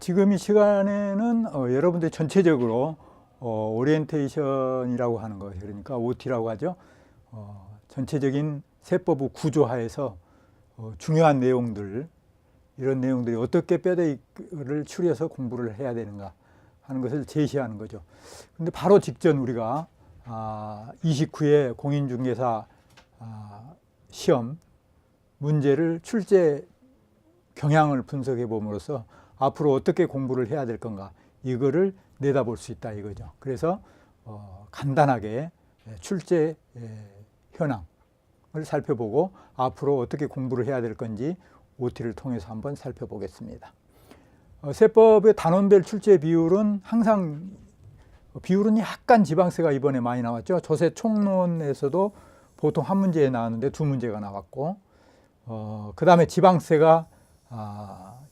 지금 이 시간에는 여러분들 전체적으로 오리엔테이션이라고 하는 거, 그러니까 OT라고 하죠. 전체적인 세법의 구조하에서 중요한 내용들, 이런 내용들이 어떻게 뼈대를 추려서 공부를 해야 되는가 하는 것을 제시하는 거죠. 근데 바로 직전 우리가 29회 공인중개사 시험 문제를 출제 경향을 분석해 봄으로써 앞으로 어떻게 공부를 해야 될 건가, 이거를 내다볼 수 있다 이거죠. 그래서 간단하게 출제 현황을 살펴보고 앞으로 어떻게 공부를 해야 될 건지 OT를 통해서 한번 살펴보겠습니다. 세법의 단원별 출제 비율은 항상 비율은 약간 지방세가 이번에 많이 나왔죠. 조세 총론에서도 보통 한 문제에 나왔는데 두 문제가 나왔고, 그 다음에 지방세가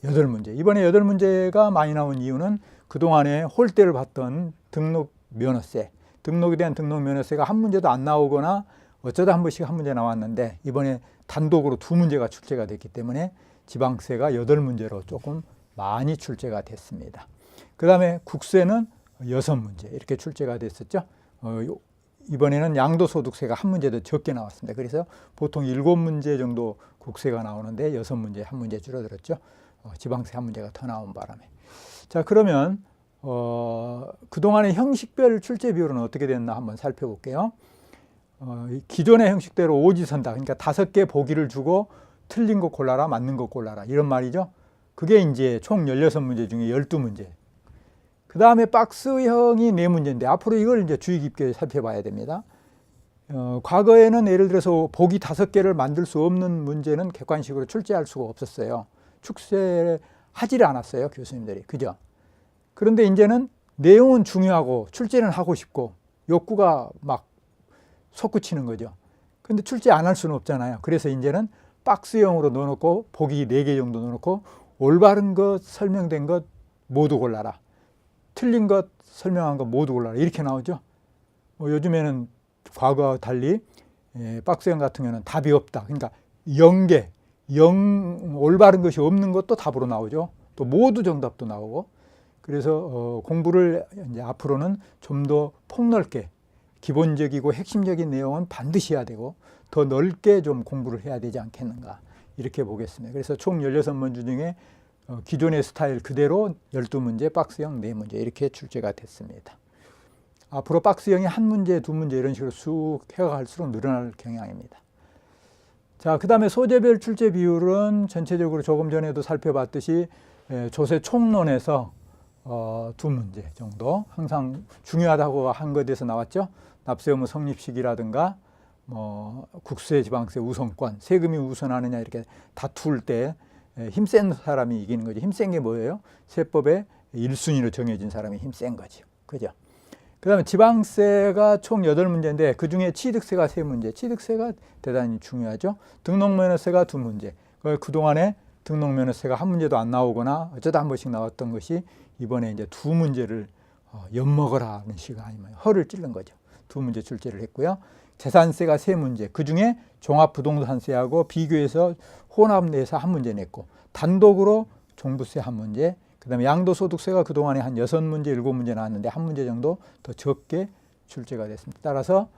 8문제. 이번에 8문제가 많이 나온 이유는 그동안에 홀대를 받던 등록 면허세, 등록에 대한 등록 면허세가 한 문제도 안 나오거나 어쩌다 한 번씩 한 문제 나왔는데 이번에 단독으로 두 문제가 출제가 됐기 때문에 지방세가 8문제로 조금 많이 출제가 됐습니다. 그 다음에 국세는 6문제 이렇게 출제가 됐었죠. 이번에는 양도소득세가 한 문제 더 적게 나왔습니다. 그래서 보통 7문제 정도 국세가 나오는데 6문제, 한 문제 줄어들었죠. 지방세 한 문제가 더 나온 바람에. 자, 그러면 그동안의 형식별 출제 비율은 어떻게 됐나 한번 살펴볼게요. 기존의 형식대로 오지선다, 그러니까 5개 보기를 주고 틀린 거 골라라, 맞는 거 골라라, 이런 말이죠. 그게 이제 총 16문제 중에 12문제. 그 다음에 박스형이 4문제인데 앞으로 이걸 이제 주의 깊게 살펴봐야 됩니다. 과거에는 예를 들어서 보기 5개를 만들 수 없는 문제는 객관식으로 출제할 수가 없었어요. 출제하지를 않았어요, 교수님들이. 그죠? 그런데 이제는 내용은 중요하고 출제는 하고 싶고 욕구가 막 솟구치는 거죠. 근데 출제 안 할 수는 없잖아요. 그래서 이제는 박스형으로 넣어놓고 보기 4개 정도 넣어놓고 올바른 것, 설명된 것 모두 골라라, 틀린 것, 설명한 것 모두 골라라, 이렇게 나오죠. 요즘에는 과거와 달리 박스형 같은 경우는 답이 없다. 그러니까 0개, 올바른 것이 없는 것도 답으로 나오죠. 또 모두 정답도 나오고. 그래서 공부를 이제 앞으로는 좀 더 폭넓게 기본적이고 핵심적인 내용은 반드시 해야 되고 더 넓게 좀 공부를 해야 되지 않겠는가, 이렇게 보겠습니다. 그래서 총 16문제 중에 기존의 스타일 그대로 12문제, 박스형 4문제 이렇게 출제가 됐습니다. 앞으로 박스형이 한 문제, 두 문제 이런 식으로 쑥 해갈수록 늘어날 경향입니다. 자, 그 다음에 소재별 출제 비율은 전체적으로 조금 전에도 살펴봤듯이 조세 총론에서 2문제 정도 항상 중요하다고 한 것에서 나왔죠. 납세 의무 성립 시기라든가 국세, 지방세 우선권, 세금이 우선하느냐 이렇게 다툴 때 힘센 사람이 이기는 거죠. 힘센 게 뭐예요? 세법에 1순위로 정해진 사람이 힘센 거죠. 그죠? 그 다음에 지방세가 총 8문제인데 그 중에 취득세가 3문제, 취득세가 대단히 중요하죠. 등록면허세가 2문제. 그동안에 등록면허세가 한 문제도 안 나오거나 어쩌다 한 번씩 나왔던 것이 이번에 이제 2문제를 엿먹으라는 식으로 아니면 허를 찔른 거죠. 2문제 출제를 했고요. 재산세가 3문제, 그 중에 종합부동산세하고 비교해서 혼합내서 한 문제 냈고, 단독으로 종부세 한 문제, 그 다음에 양도소득세가 그동안에 한 6문제, 7문제 나왔는데 한 문제 정도 더 적게 출제가 됐습니다. 따라서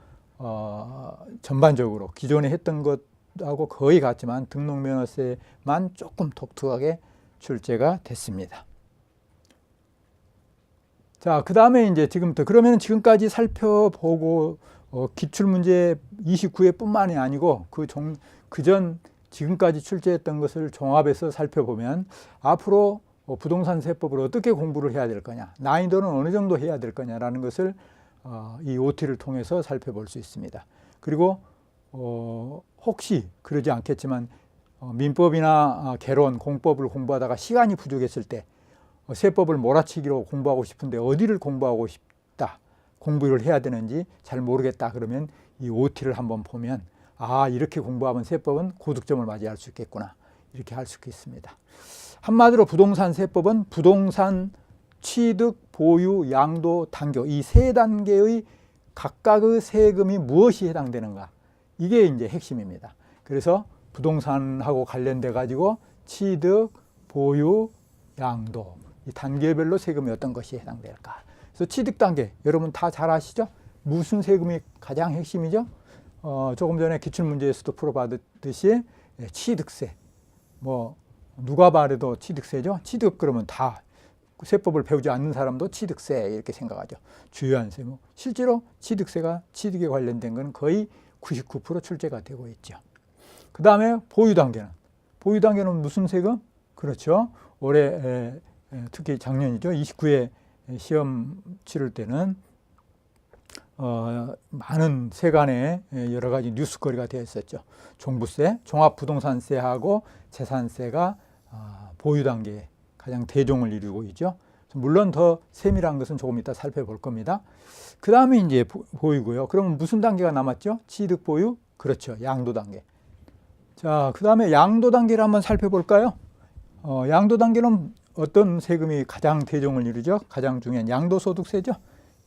전반적으로 기존에 했던 것하고 거의 같지만 등록면허세만 조금 독특하게 출제가 됐습니다. 자, 그 다음에 이제 지금부터 그러면 지금까지 살펴보고 기출문제 29회 뿐만이 아니고 그전 지금까지 출제했던 것을 종합해서 살펴보면 앞으로 부동산 세법을 어떻게 공부를 해야 될 거냐, 난이도는 어느 정도 해야 될 거냐라는 것을 이 OT를 통해서 살펴볼 수 있습니다. 그리고 혹시 그러지 않겠지만 민법이나 개론, 공법을 공부하다가 시간이 부족했을 때 세법을 몰아치기로 공부하고 싶은데 어디를 공부하고 싶다, 공부를 해야 되는지 잘 모르겠다, 그러면 이 OT를 한번 보면 이렇게 공부하면 세법은 고득점을 맞이할 수 있겠구나, 이렇게 할 수 있습니다. 한마디로 부동산 세법은 부동산 취득, 보유, 양도, 단교 이 3단계의 각각의 세금이 무엇이 해당되는가, 이게 이제 핵심입니다. 그래서 부동산하고 관련돼 가지고 취득, 보유, 양도 이 단계별로 세금이 어떤 것이 해당될까. 그래서 취득 단계 여러분 다 잘 아시죠? 무슨 세금이 가장 핵심이죠? 조금 전에 기출문제에서도 풀어봤듯이 취득세. 뭐 누가 말해도 취득세죠. 취득 그러면 다 세법을 배우지 않는 사람도 취득세 이렇게 생각하죠. 주요한 세무. 실제로 취득세가 취득에 관련된 것은 거의 99% 출제가 되고 있죠. 그 다음에 보유 단계는. 보유 단계는 무슨 세금? 그렇죠. 올해 특히 작년이죠. 29회 시험 치를 때는 많은 세간에 여러 가지 뉴스거리가 되어 있었죠. 종부세, 종합부동산세하고 재산세가 보유 단계에 가장 대종을 이루고 있죠. 물론 더 세밀한 것은 조금 이따 살펴볼 겁니다. 그 다음에 이제 보유고요. 그러면 무슨 단계가 남았죠? 취득 보유? 그렇죠. 양도 단계. 자, 그 다음에 양도 단계를 한번 살펴볼까요? 양도 단계는 어떤 세금이 가장 대종을 이루죠? 가장 중요한 양도소득세죠.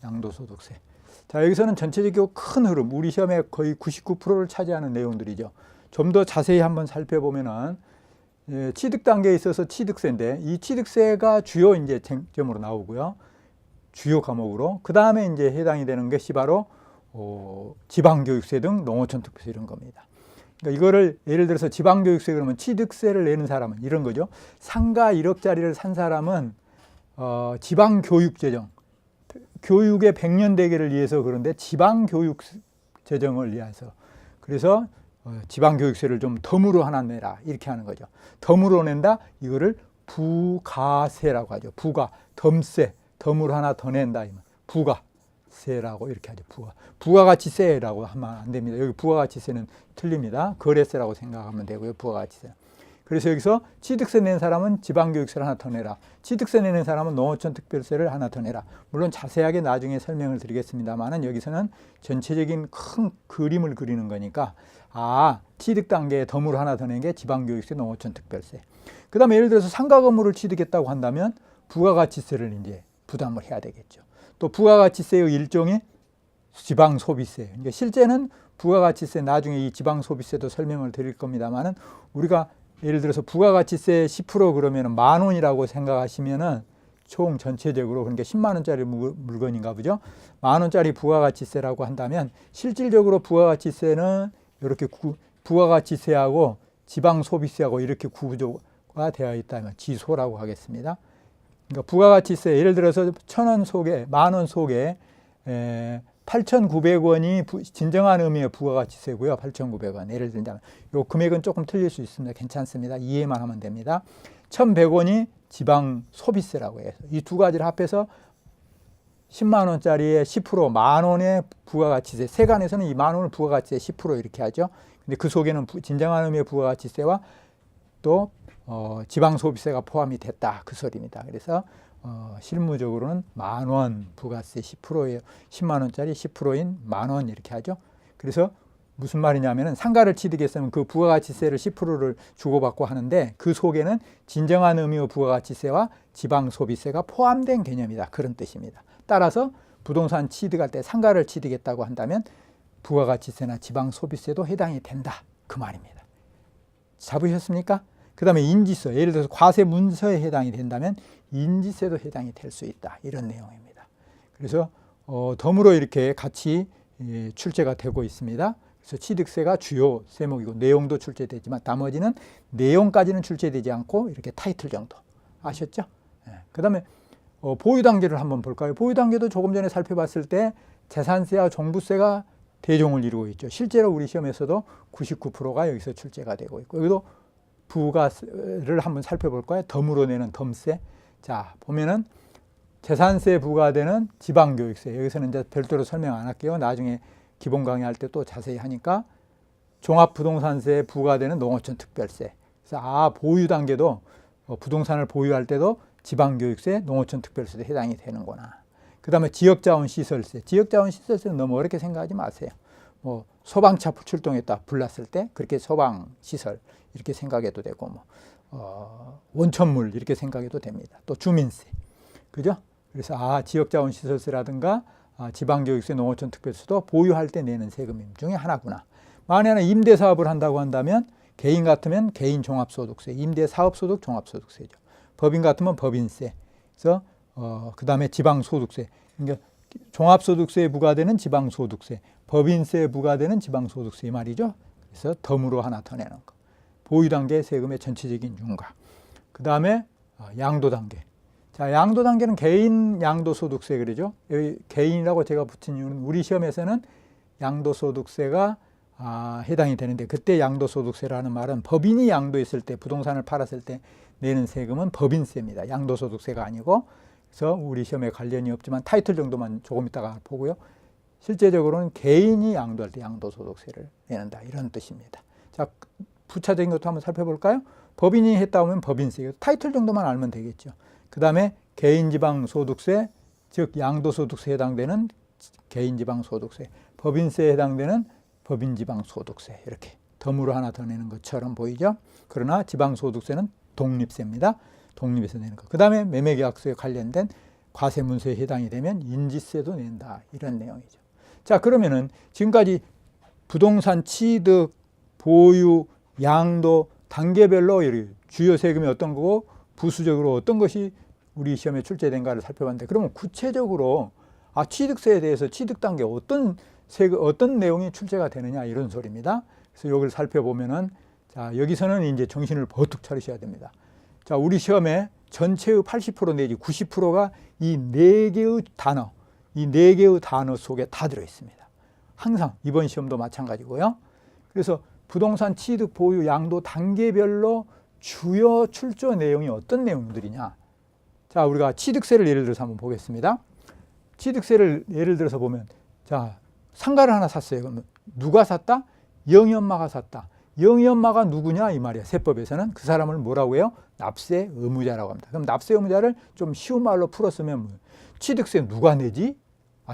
양도소득세. 자, 여기서는 전체적으로 큰 흐름, 우리 시험에 거의 99%를 차지하는 내용들이죠. 좀 더 자세히 한번 살펴보면은 취득 단계에 있어서 취득세인데 이 취득세가 주요 이제 쟁점으로 나오고요. 주요 과목으로. 그 다음에 이제 해당이 되는 것이 바로 지방교육세 등 농어촌 특별세 이런 겁니다. 그러니까 이거를 예를 들어서 지방교육세 그러면 취득세를 내는 사람은 이런 거죠. 상가 1억짜리를 산 사람은 지방교육재정, 교육의 100년 대계를 위해서 그런데 지방교육재정을 위해서 그래서 지방교육세를 좀 덤으로 하나 내라 이렇게 하는 거죠. 덤으로 낸다 이거를 부가세라고 하죠. 부가, 덤세, 덤으로 하나 더 낸다 부가세라고 이렇게 하죠. 부가가치세라고 하면 안 됩니다. 여기 부가가치세는 틀립니다. 거래세라고 생각하면 되고요. 부가가치세. 그래서 여기서 취득세 낸 사람은 지방교육세를 하나 더 내라. 취득세 내는 사람은 농어촌 특별세를 하나 더 내라. 물론 자세하게 나중에 설명을 드리겠습니다만 여기서는 전체적인 큰 그림을 그리는 거니까 취득 단계에 덤으로 하나 더 낸 게 지방교육세, 농어촌 특별세. 그 다음에 예를 들어서 상가 건물을 취득했다고 한다면 부가가치세를 이제 부담을 해야 되겠죠. 또 부가가치세의 일종이 지방소비세. 그러니까 실제는 부가가치세 나중에 이 지방소비세도 설명을 드릴 겁니다만은 우리가 예를 들어서 부가가치세 10% 그러면 10,000원이라고 생각하시면은 총 전체적으로 그러니까 10만 원짜리 물건인가 보죠. 10,000원짜리 부가가치세라고 한다면 실질적으로 부가가치세는 이렇게 부가가치세하고 지방소비세하고 이렇게 구조가 되어 있다면 지소라고 하겠습니다. 그러니까 부가가치세 예를 들어서 1,000원 속에 10,000원 속에 8,900원이 진정한 의미의 부가가치세고요. 8,900원. 예를 들자면 이 금액은 조금 틀릴 수 있습니다. 괜찮습니다. 이해만 하면 됩니다. 1,100원이 지방 소비세라고 해서 이 두 가지를 합해서 10만 원짜리의 10% 10,000원의 부가가치세. 세간에서는 이 10,000원을 부가가치세 10% 이렇게 하죠. 근데 그 속에는 진정한 의미의 부가가치세와 또 지방 소비세가 포함이 됐다. 그 소리입니다. 그래서 실무적으로는 10,000원 부가세 10%예요. 10만 원짜리 10%인 10,000원 이렇게 하죠. 그래서 무슨 말이냐면은 상가를 취득했으면 그 부가가치세를 10%를 주고받고 하는데 그 속에는 진정한 의미의 부가가치세와 지방 소비세가 포함된 개념이다. 그런 뜻입니다. 따라서 부동산 취득할 때 상가를 취득했다고 한다면 부가가치세나 지방 소비세도 해당이 된다. 그 말입니다. 잡으셨습니까? 그 다음에 인지세, 예를 들어서 과세 문서에 해당이 된다면 인지세도 해당이 될 수 있다. 이런 내용입니다. 그래서 덤으로 이렇게 같이 출제가 되고 있습니다. 그래서 취득세가 주요 세목이고 내용도 출제되지만 나머지는 내용까지는 출제되지 않고 이렇게 타이틀 정도. 아셨죠? 그 다음에 보유 단계를 한번 볼까요? 보유 단계도 조금 전에 살펴봤을 때 재산세와 종부세가 대종을 이루고 있죠. 실제로 우리 시험에서도 99%가 여기서 출제가 되고 있고 여기도 부가세를 한번 살펴볼까요? 덤으로 내는 덤세. 자, 보면은 재산세 부과되는 지방교육세. 여기서는 이제 별도로 설명 안 할게요. 나중에 기본 강의할 때 또 자세히 하니까 종합부동산세에 부과되는 농어촌 특별세. 그래서 보유 단계도 부동산을 보유할 때도 지방교육세, 농어촌 특별세도 해당이 되는구나. 그 다음에 지역자원시설세. 지역자원시설세는 너무 어렵게 생각하지 마세요. 뭐 소방차 출동했다 불났을 때 그렇게 소방시설 이렇게 생각해도 되고 원천물 이렇게 생각해도 됩니다. 또 주민세. 그죠? 그래서 지역자원시설세라든가 지방교육세, 농어촌 특별세도 보유할 때 내는 세금 중에 하나구나. 만약에 임대사업을 한다고 한다면 개인 같으면 개인 종합소득세, 임대사업소득 종합소득세죠. 법인 같으면 법인세, 그래서 그 다음에 지방소득세, 그러니까 종합소득세에 부과되는 지방소득세, 법인세에 부과되는 지방소득세 이 말이죠. 그래서 덤으로 하나 더 내는 거. 보유단계 세금의 전체적인 윤곽. 그 다음에 양도단계. 자, 양도단계는 개인 양도소득세 그러죠. 여기 개인이라고 제가 붙인 이유는 우리 시험에서는 양도소득세가 해당이 되는데, 그때 양도소득세라는 말은 법인이 양도했을 때, 부동산을 팔았을 때 내는 세금은 법인세입니다. 양도소득세가 아니고. 그래서 우리 시험에 관련이 없지만 타이틀 정도만 조금 이따가 보고요. 실제적으로는 개인이 양도할 때 양도소득세를 내는다, 이런 뜻입니다. 자, 부차적인 것도 한번 살펴볼까요? 법인이 했다 하면 법인세, 타이틀 정도만 알면 되겠죠. 그 다음에 개인지방소득세, 즉 양도소득세에 해당되는 개인지방소득세, 법인세에 해당되는 법인지방소득세, 이렇게 덤으로 하나 더 내는 것처럼 보이죠. 그러나 지방소득세는 독립세입니다. 독립에서 내는 것. 그 다음에 매매계약서에 관련된 과세문서에 해당이 되면 인지세도 낸다, 이런 내용이죠. 자, 그러면은 지금까지 부동산 취득, 보유, 양도 단계별로 주요 세금이 어떤 거고 부수적으로 어떤 것이 우리 시험에 출제된가를 살펴봤는데, 그러면 구체적으로 취득세에 대해서 취득 단계 어떤 내용이 출제가 되느냐, 이런 소리입니다. 그래서 이걸 살펴보면은, 자, 여기서는 이제 정신을 버뜩 차리셔야 됩니다. 자, 우리 시험에 전체의 80% 내지 90%가 이 네 개의 단어 속에 다 들어 있습니다. 항상 이번 시험도 마찬가지고요. 그래서 부동산 취득, 보유, 양도 단계별로 주요 출조 내용이 어떤 내용들이냐. 자, 우리가 취득세를 예를 들어서 한번 보겠습니다. 취득세를 예를 들어서 보면, 자, 상가를 하나 샀어요. 그러면 누가 샀다? 영희 엄마가 샀다. 영희 엄마가 누구냐, 이 말이야. 세법에서는 그 사람을 뭐라고 해요? 납세 의무자라고 합니다. 그럼 납세 의무자를 좀 쉬운 말로 풀었으면 취득세 누가 내지?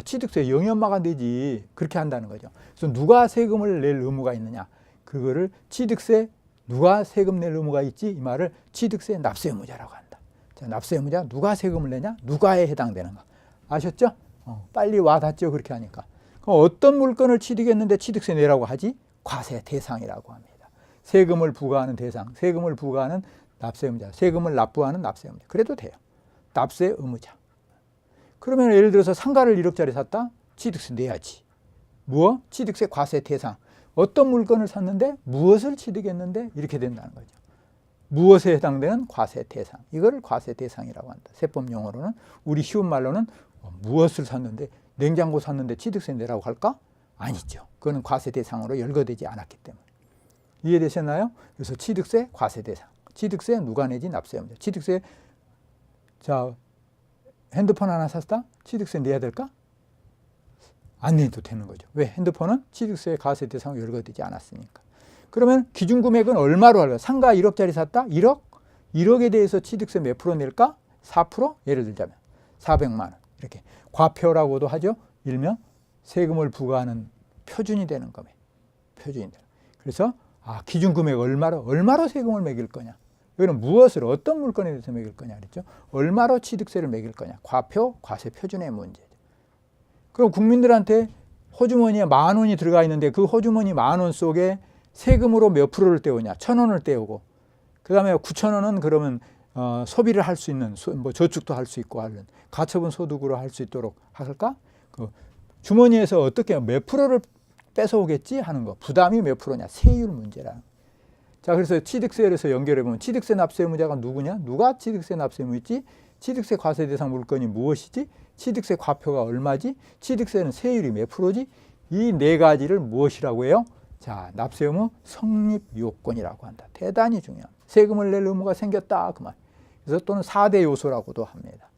취득세 영희 엄마가 내지. 그렇게 한다는 거죠. 그래서 누가 세금을 낼 의무가 있느냐? 그거를 취득세 누가 세금 낼 의무가 있지? 이 말을 취득세 납세 의무자라고 한다. 자, 납세 의무자 누가 세금을 내냐? 누가에 해당되는가? 아셨죠? 빨리 와닿죠? 그렇게 하니까. 그럼 어떤 물건을 취득했는데 취득세 내라고 하지? 과세 대상이라고 합니다. 세금을 부과하는 대상, 세금을 부과하는 납세 의무자, 세금을 납부하는 납세 의무자. 그래도 돼요. 납세 의무자. 그러면 예를 들어서 상가를 1억짜리 샀다? 취득세 내야지. 무엇? 취득세 과세 대상. 어떤 물건을 샀는데 무엇을 취득했는데 이렇게 된다는 거죠. 무엇에 해당되는 과세 대상. 이걸 과세 대상이라고 한다. 세법 용어로는. 우리 쉬운 말로는 무엇을 샀는데, 냉장고 샀는데 취득세 내라고 할까? 아니죠. 그거는 과세 대상으로 열거되지 않았기 때문에. 이해되셨나요? 그래서 취득세 과세 대상. 취득세 누가 내지? 납세 의무자. 취득세, 자, 핸드폰 하나 샀다? 취득세 내야 될까? 안 내도 되는 거죠. 왜? 핸드폰은 취득세 과세 대상으로 열거되지 않았으니까. 그러면 기준 금액은 얼마로 할까? 상가 1억짜리 샀다? 1억? 1억에 대해서 취득세 몇 프로 낼까? 4%? 예를 들자면 400만 원. 이렇게 과표라고도 하죠. 일명 세금을 부과하는 표준이 되는 금액. 표준이 되는. 그래서 기준 금액 얼마로 세금을 매길 거냐. 여기는 무엇을 어떤 물건에 대해서 매길 거냐 그랬죠. 얼마로 취득세를 매길 거냐. 과표, 과세 표준의 문제죠. 그럼 국민들한테 호주머니에 10,000원이 들어가 있는데 그 호주머니 10,000원 속에 세금으로 몇 프로를 떼우냐. 1,000원을 떼우고, 그 다음에 9,000원은 그러면 소비를 할 수 있는, 저축도 할 수 있고 하는 가처분 소득으로 할 수 있도록 할까? 그 주머니에서 어떻게 몇 프로를 뺏어오겠지 하는 거. 부담이 몇 프로냐. 세율 문제라. 자, 그래서 취득세에서 연결해 보면 취득세 납세 의무자가 누구냐? 누가 취득세 납세 의무 있지? 취득세 과세 대상 물건이 무엇이지? 취득세 과표가 얼마지? 취득세는 세율이 몇 프로지? 이 네 가지를 무엇이라고 해요? 자, 납세 의무 성립 요건이라고 한다. 대단히 중요합니다. 세금을 낼 의무가 생겼다, 그 말. 그래서 또는 4대 요소라고도 합니다.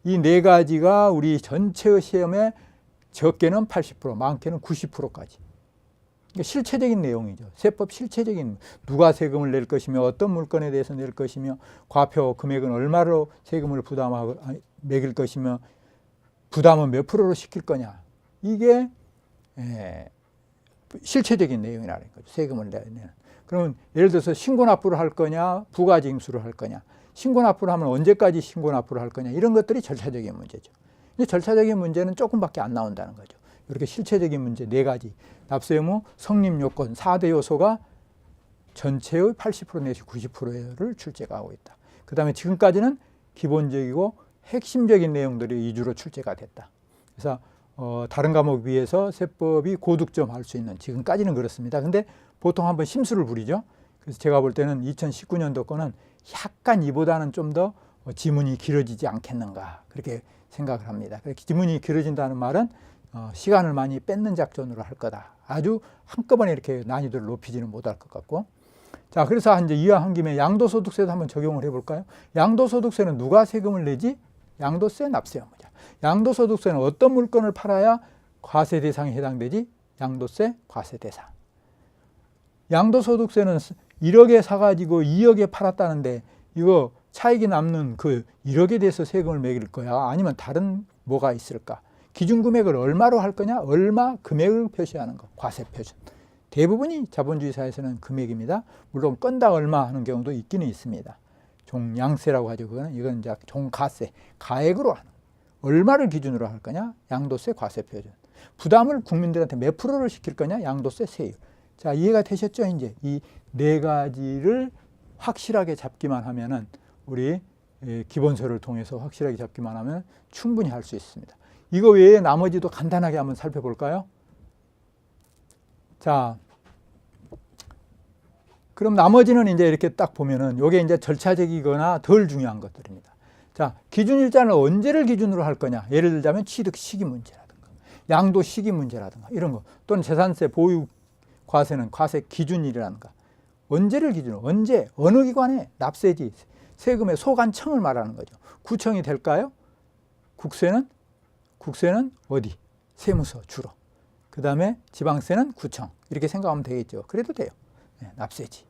이 네 가지가 우리 전체의 시험에 적게는 80%, 많게는 90%까지. 그러니까 실체적인 내용이죠. 세법 실체적인, 누가 세금을 낼 것이며 어떤 물건에 대해서 낼 것이며 과표 금액은 얼마로 세금을 매길 것이며 부담은 몇 프로로 시킬 거냐. 이게 실체적인 내용이라는 거죠. 세금을 내는. 그러면 예를 들어서 신고납부를 할 거냐, 부가징수를 할 거냐. 신고납부를 하면 언제까지 신고납부를 할 거냐. 이런 것들이 절차적인 문제죠. 근데 절차적인 문제는 조금밖에 안 나온다는 거죠. 이렇게 실체적인 문제 4가지. 납세 의무 성립 요건 4대 요소가 전체의 80% 내지 90%를 출제가 하고 있다. 그 다음에 지금까지는 기본적이고 핵심적인 내용들이 위주로 출제가 됐다. 그래서 다른 과목에 비해서 세법이 고득점할 수 있는, 지금까지는 그렇습니다. 근데 보통 한번 심수를 부리죠. 그래서 제가 볼 때는 2019년도 거는 약간 이보다는 좀 더 지문이 길어지지 않겠는가 그렇게 생각을 합니다. 지문이 길어진다는 말은 시간을 많이 뺏는 작전으로 할 거다. 아주 한꺼번에 이렇게 난이도를 높이지는 못할 것 같고. 자, 그래서 이제 이왕한 김에 양도소득세도 한번 적용을 해볼까요? 양도소득세는 누가 세금을 내지? 양도세, 납세 의무자. 양도소득세는 어떤 물건을 팔아야 과세 대상에 해당되지? 양도세, 과세 대상. 양도소득세는 1억에 사가지고 2억에 팔았다는데 이거 차익이 남는 그 1억에 대해서 세금을 매길 거야? 아니면 다른 뭐가 있을까? 기준금액을 얼마로 할 거냐? 얼마 금액을 표시하는 거, 과세 표준. 대부분이 자본주의 사회에서는 금액입니다. 물론 건당 얼마 하는 경우도 있기는 있습니다. 종양세라고 하죠. 이건 이제 종가세, 가액으로 하는. 얼마를 기준으로 할 거냐? 양도세, 과세 표준. 부담을 국민들한테 몇 프로를 시킬 거냐? 양도세, 세율. 자, 이해가 되셨죠? 이제 이 네 가지를 확실하게 잡기만 하면은 우리 기본서를 통해서 확실하게 잡기만 하면 충분히 할 수 있습니다. 이거 외에 나머지도 간단하게 한번 살펴볼까요? 자, 그럼 나머지는 이제 이렇게 딱 보면은 요게 이제 절차적이거나 덜 중요한 것들입니다. 자, 기준일자는 언제를 기준으로 할 거냐? 예를 들자면 취득 시기 문제라든가, 양도 시기 문제라든가 이런 거, 또는 재산세 보유 과세는 과세 기준일이라든가, 언제를 기준으로, 언제, 어느 기관에 납세지, 세금의 소관청을 말하는 거죠. 구청이 될까요? 국세는 어디? 세무서 주로. 그 다음에 지방세는 구청. 이렇게 생각하면 되겠죠. 그래도 돼요. 네, 납세지.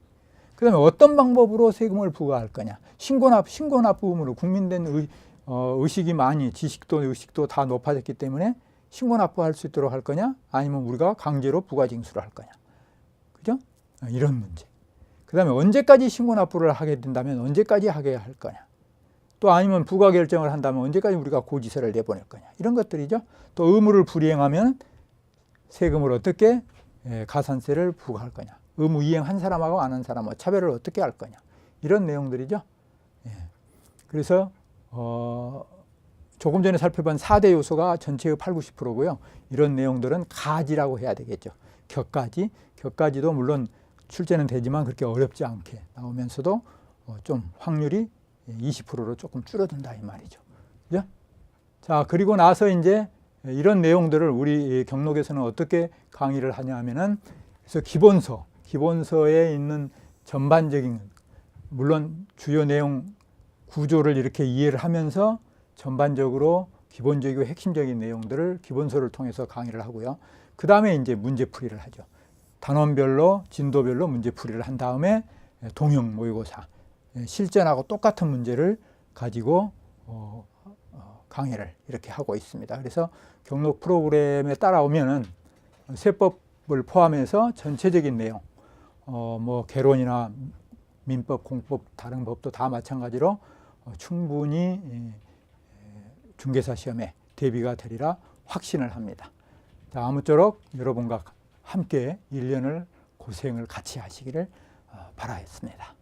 그 다음에 어떤 방법으로 세금을 부과할 거냐. 신고납부금으로 국민된 의식이 많이, 지식도 의식도 다 높아졌기 때문에 신고납부할 수 있도록 할 거냐. 아니면 우리가 강제로 부가징수를 할 거냐. 그죠? 이런 문제. 그 다음에 언제까지 신고납부를 하게 된다면 언제까지 하게 할 거냐. 또 아니면 부가 결정을 한다면 언제까지 우리가 고지서를 내보낼 거냐. 이런 것들이죠. 또 의무를 불이행하면 세금을 어떻게, 가산세를 부과할 거냐. 의무 이행한 사람하고 안 한 사람하고 차별을 어떻게 할 거냐. 이런 내용들이죠. 그래서 조금 전에 살펴본 4대 요소가 전체의 80, 90%고요. 이런 내용들은 가지라고 해야 되겠죠. 격가지도 물론 출제는 되지만 그렇게 어렵지 않게 나오면서도 좀 확률이 20%로 조금 줄어든다 이 말이죠. 그죠? 자, 그리고 나서 이제 이런 내용들을 우리 경록에서는 어떻게 강의를 하냐 하면은, 그래서 기본서에 있는 전반적인, 물론 주요 내용 구조를 이렇게 이해를 하면서 전반적으로 기본적이고 핵심적인 내용들을 기본서를 통해서 강의를 하고요. 그 다음에 이제 문제풀이를 하죠. 단원별로, 진도별로 문제풀이를 한 다음에 동형 모의고사, 실전하고 똑같은 문제를 가지고 강의를 이렇게 하고 있습니다. 그래서 경록 프로그램에 따라오면은 세법을 포함해서 전체적인 내용, 뭐 개론이나 민법, 공법, 다른 법도 다 마찬가지로 충분히 중개사 시험에 대비가 되리라 확신을 합니다. 자, 아무쪼록 여러분과 함께 1년을 고생을 같이 하시기를 바라겠습니다.